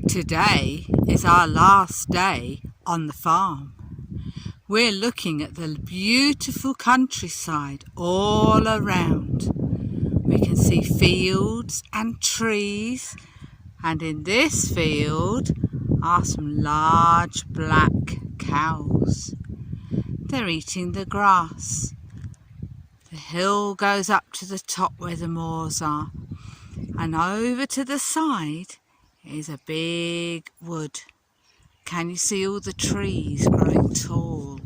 Today is our last day on the farm. We're looking at the beautiful countryside all around. We can see fields and trees, and in this field are some large black cows. They're eating the grass. The hill goes up to the top where the moors are, and over to the side is a big wood. Can you see all the trees growing tall?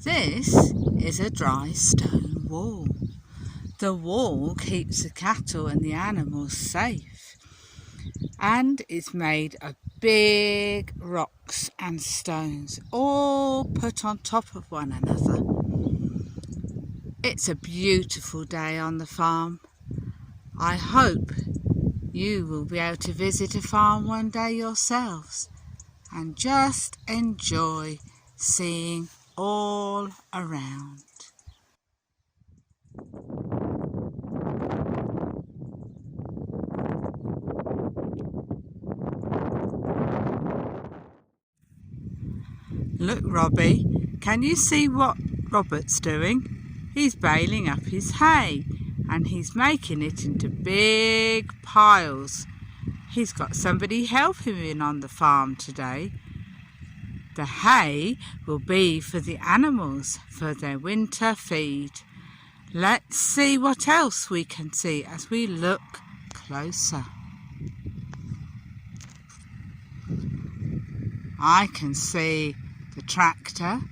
This is a dry stone wall. The wall keeps the cattle and the animals safe, and it's made of big rocks and stones, all put on top of one another. It's a beautiful day on the farm. I hope you will be able to visit a farm one day yourselves and just enjoy seeing all around. Look, Robbie, can you see what Robert's doing? He's baling up his hay and he's making it into big piles. He's got somebody helping him on the farm today. The hay will be for the animals for their winter feed. Let's see what else we can see as we look closer. I can see the tractor,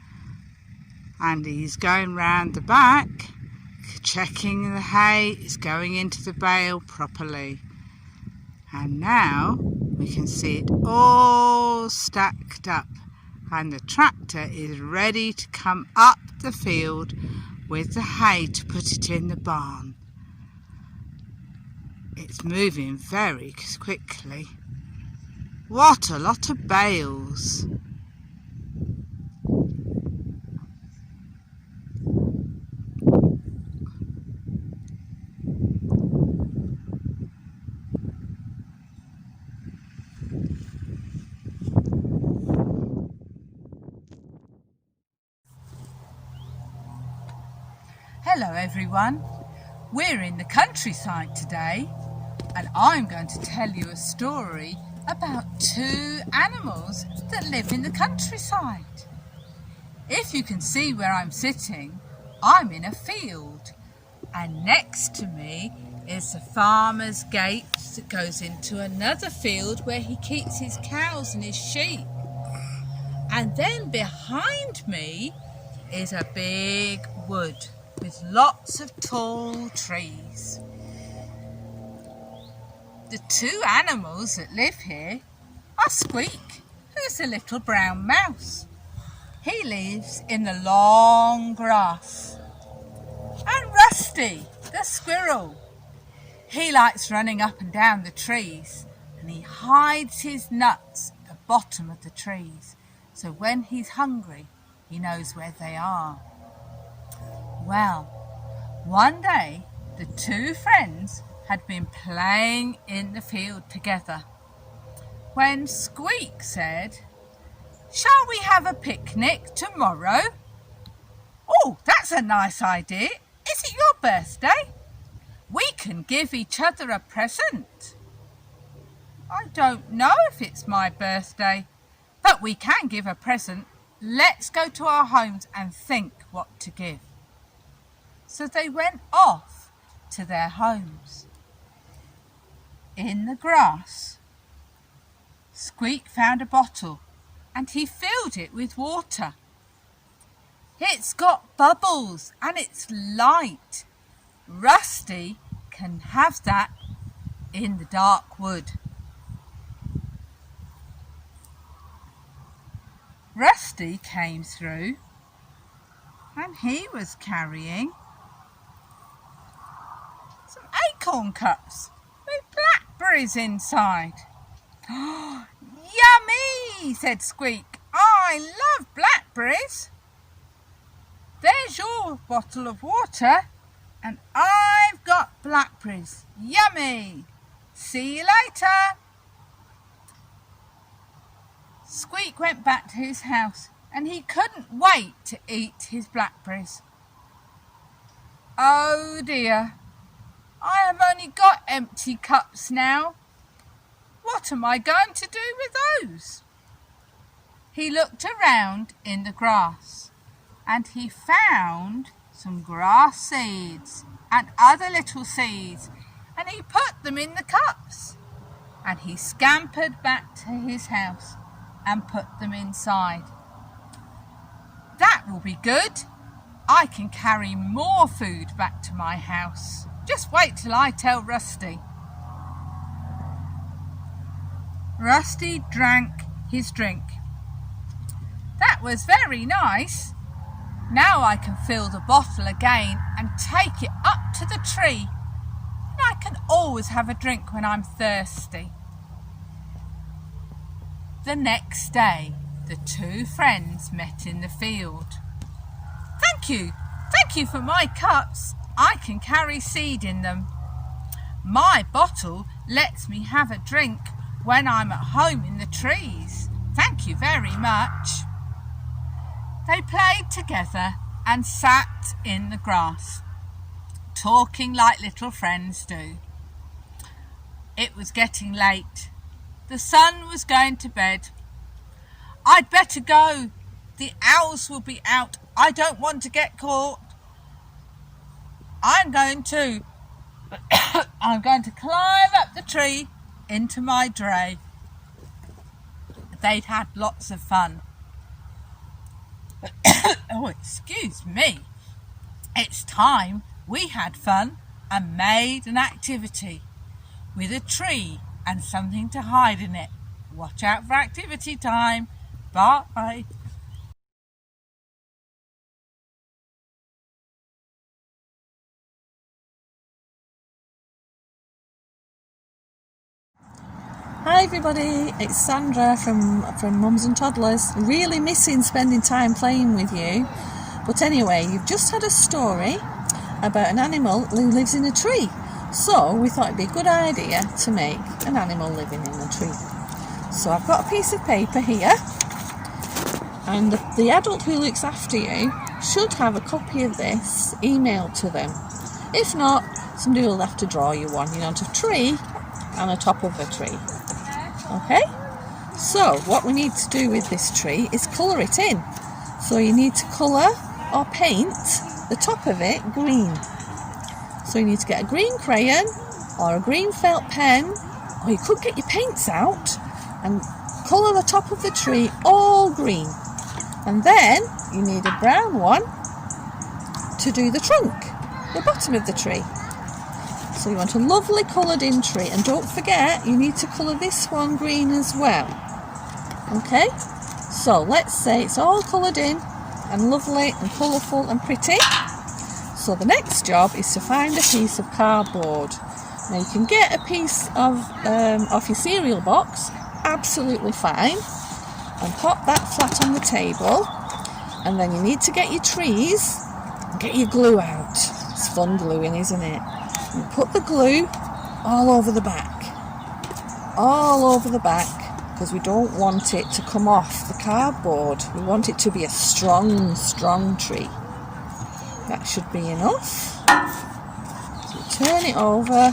and he's going round the back, checking the hay is going into the bale properly. And now we can see it all stacked up, and the tractor is ready to come up the field with the hay to put it in the barn. It's moving very quickly. What a lot of bales! Hello everyone, we're in the countryside today, and I'm going to tell you a story about two animals that live in the countryside. If you can see where I'm sitting, I'm in a field, and next to me is the farmer's gate that goes into another field where he keeps his cows and his sheep. And then behind me is a big wood with lots of tall trees. The two animals that live here are Squeak, who's a little brown mouse. He lives in the long grass. And Rusty, the squirrel. He likes running up and down the trees, and he hides his nuts at the bottom of the trees, so when he's hungry, he knows where they are. Well, one day the two friends had been playing in the field together when Squeak said, "Shall we have a picnic tomorrow?" "Oh, that's a nice idea. Is it your birthday? We can give each other a present." "I don't know if it's my birthday, but we can give a present. Let's go to our homes and think what to give." So they went off to their homes. In the grass, Squeak found a bottle and he filled it with water. It's got bubbles and it's light. Rusty can have that in the dark wood. Rusty came through and he was carrying some acorn cups with blackberries inside. "Oh, yummy," said Squeak. "I love blackberries." "There's your bottle of water And I've got blackberries. Yummy! See you later. Squeak went back to his house and he couldn't wait to eat his blackberries. Oh dear, I have only got empty cups now. What am I going to do with those? He looked around in the grass and he found some grass seeds and other little seeds, and he put them in the cups, and he scampered back to his house and put them inside. That will be good. I can carry more food back to my house. Just wait till I tell Rusty. Rusty drank his drink. That was very nice. Now I can fill the bottle again and take it up to the tree. And I can always have a drink when I'm thirsty. The next day, the two friends met in the field. Thank you for my cups. I can carry seed in them. My bottle lets me have a drink when I'm at home in the trees. Thank you very much. They played together and sat in the grass, talking like little friends do. It was getting late. The sun was going to bed. I'd better go. The owls will be out. I don't want to get caught. I'm going to climb up the tree into my dray. They'd had lots of fun. Oh, excuse me. It's time we had fun and made an activity with a tree and something to hide in it. Watch out for activity time. Bye. Hi everybody, it's Sandra from Mums and Toddlers. Really missing spending time playing with you. But anyway, you've just had a story about an animal who lives in a tree. So we thought it'd be a good idea to make an animal living in a tree. So I've got a piece of paper here, and the adult who looks after you should have a copy of this emailed to them. If not, somebody will have to draw you one, a tree and the top of a tree. Okay, so what we need to do with this tree is colour it in. So you need to colour or paint the top of it green. So you need to get a green crayon or a green felt pen, or you could get your paints out and colour the top of the tree all green. And then you need a brown one to do the trunk, the bottom of the tree. So you want a lovely coloured in tree, and don't forget you need to colour this one green as well. Okay, so let's say it's all coloured in and lovely and colourful and pretty. So the next job is to find a piece of cardboard. Now you can get a piece of off your cereal box, absolutely fine, and pop that flat on the table. And then you need to get your trees and get your glue out. It's fun gluing, isn't it? And put the glue all over the back, because we don't want it to come off the cardboard. We want it to be a strong tree. That should be enough. So turn it over,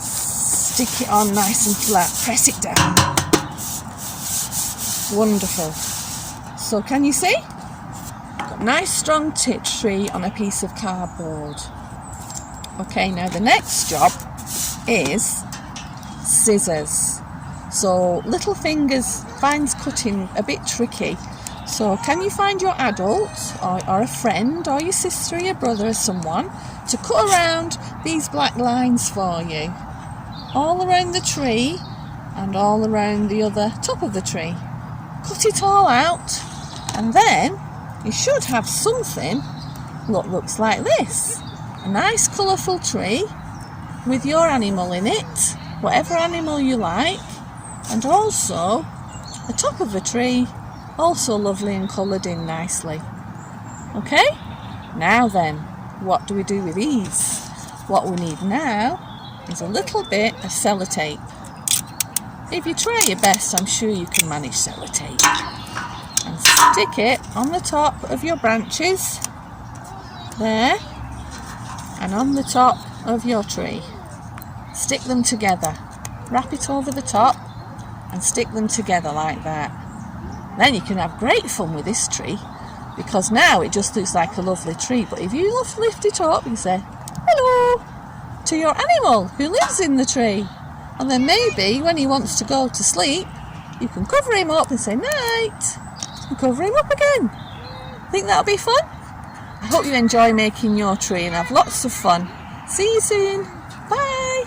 stick it on nice and flat, press it down. Wonderful. So can you see? Got a nice strong tree on a piece of cardboard. Okay, now the next job is scissors. So little fingers finds cutting a bit tricky. So can you find your adult or a friend or your sister or your brother or someone to cut around these black lines for you? All around the tree and all around the other top of the tree. Cut it all out, and then you should have something that looks like this. A nice colourful tree with your animal in it, whatever animal you like, and also the top of the tree, also lovely and coloured in nicely. Okay, now then, what do we do with these? What we need now is a little bit of sellotape. If you try your best, I'm sure you can manage sellotape. And stick it on the top of your branches, there, and on the top of your tree. Stick them together. Wrap it over the top and stick them together like that. Then you can have great fun with this tree, because now it just looks like a lovely tree. But if you lift it up, you say hello to your animal who lives in the tree. And then maybe when he wants to go to sleep, you can cover him up and say night, and cover him up again. Think that'll be fun? I hope you enjoy making your tree and have lots of fun. See you soon. Bye.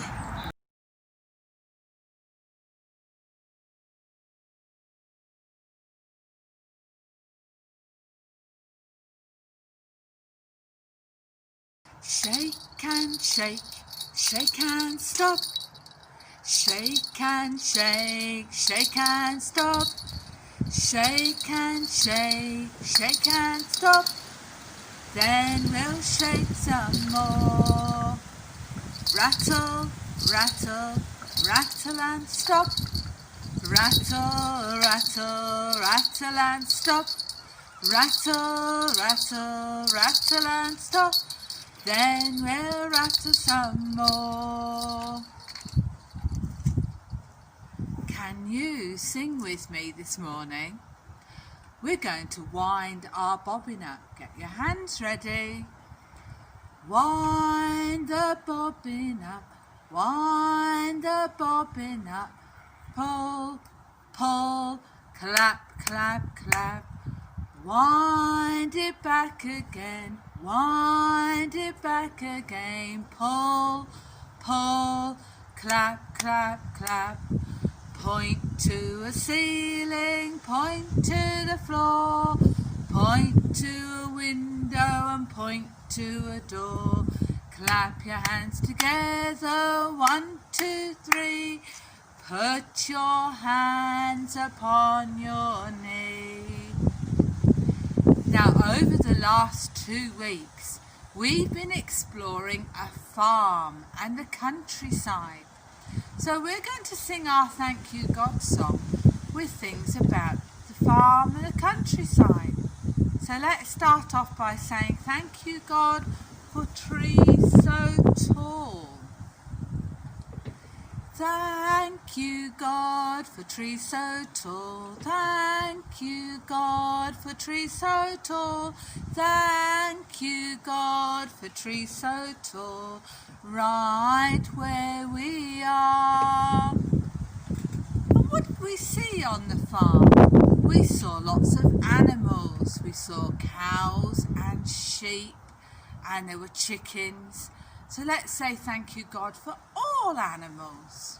Shake and shake, shake and stop. Shake and shake, shake and stop. Shake and shake, shake and stop. Then we'll shake some more. Rattle, rattle, rattle and stop. Rattle, rattle, rattle and stop. Rattle, rattle, rattle and stop. Then we'll rattle some more. Can you sing with me this morning? We're going to wind our bobbin up. Get your hands ready. Wind the bobbin up, wind the bobbin up. Pull, pull, clap, clap, clap. Wind it back again, wind it back again. Pull, pull, clap, clap, clap. Point to a ceiling, point to the floor, point to a window and point to a door. Clap your hands together, 1, 2, 3. Put your hands upon your knee. Now, over the last 2 weeks, we've been exploring a farm and the countryside. So we're going to sing our Thank You God song with things about the farm and the countryside. So let's start off by saying thank you God for trees so tall. Thank you God for trees so tall. Thank you God for trees so tall. Thank you God for trees so tall. Right where we are. And what did we see on the farm? We saw lots of animals. We saw cows and sheep, and there were chickens. So let's say thank you God for all animals.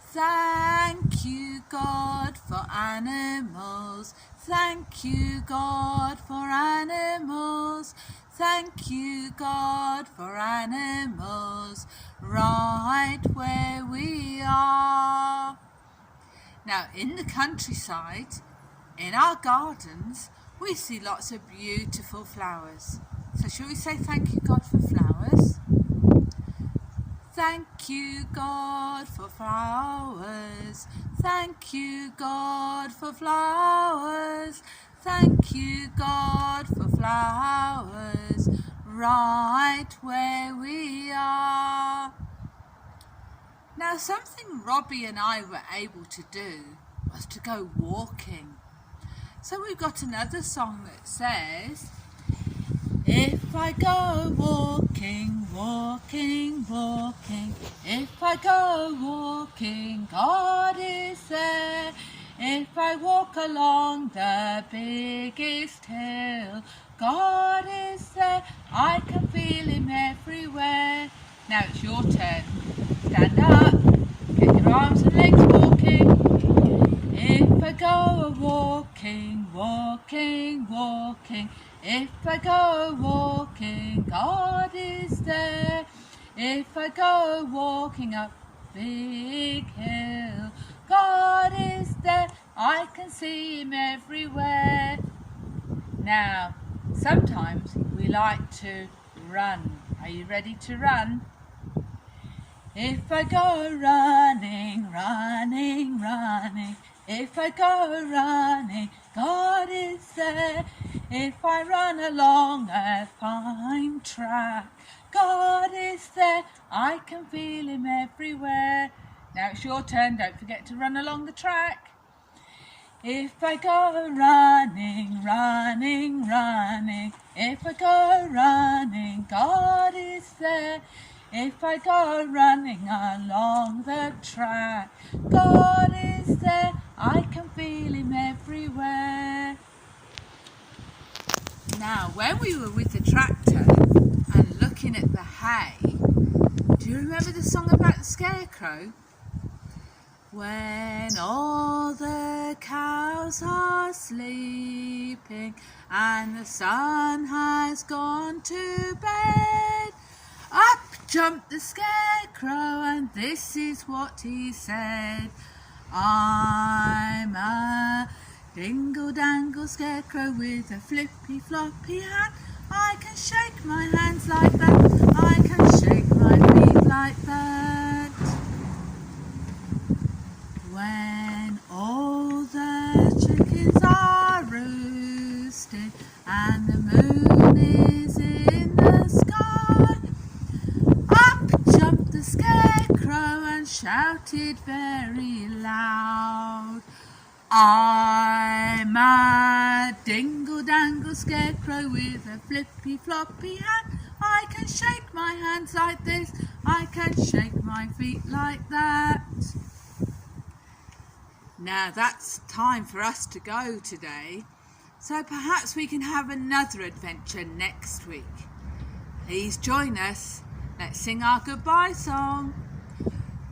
Thank you God for animals. Thank you God for animals. Thank you God for animals, right where we are. Now in the countryside, in our gardens, we see lots of beautiful flowers. So shall we say thank you God for flowers? Thank you God for flowers. Thank you God for flowers. Thank you God for flowers, right where we are. Now something Robbie and I were able to do was to go walking. So we've got another song that says, if I go walking, walking, walking, if I go walking, God is there. If I walk along the biggest hill, God is there. I can feel him everywhere. Now it's your turn. Stand up, get your arms and legs walking. If I go walking, walking, walking, if I go walking, God is there. If I go walking up big hill, God is there. I can see him everywhere. Now, sometimes we we like to run. Are you ready to run? If I go running, running, running, if I go running, God is there. If I run along a fine track, God is there. I can feel him everywhere. Now it's your turn. Don't forget to run along the track. If I go running, running, running, if I go running, God is there. If I go running along the track, God is there. I can feel him everywhere. Now, when we were with the tractor and looking at the hay, do you remember the song about the scarecrow? When all the cows are sleeping and the sun has gone to bed, up jumped the scarecrow and this is what he said. I'm a dingle-dangle scarecrow with a flippy-floppy hat. I can shake my hands like that. I can shake my feet like that. When all the chickens are roosting and the moon is in the sky, up jumped the scarecrow and shouted very loud. I'm a dingle-dangle scarecrow with a flippy-floppy hat. I can shake my hands like this. I can shake my feet like that. Now that's time for us to go today, so perhaps we can have another adventure next week. Please join us. Let's sing our goodbye song.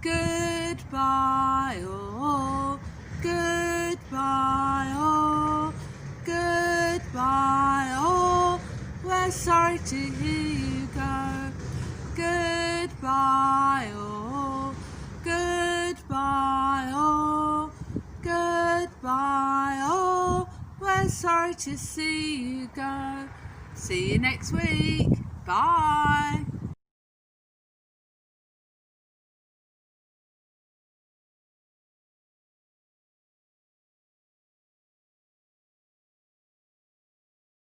Goodbye all, goodbye all, goodbye all. We're sorry to hear you go. Goodbye all, goodbye all, goodbye all. We're sorry to see you go. See you next week. Bye.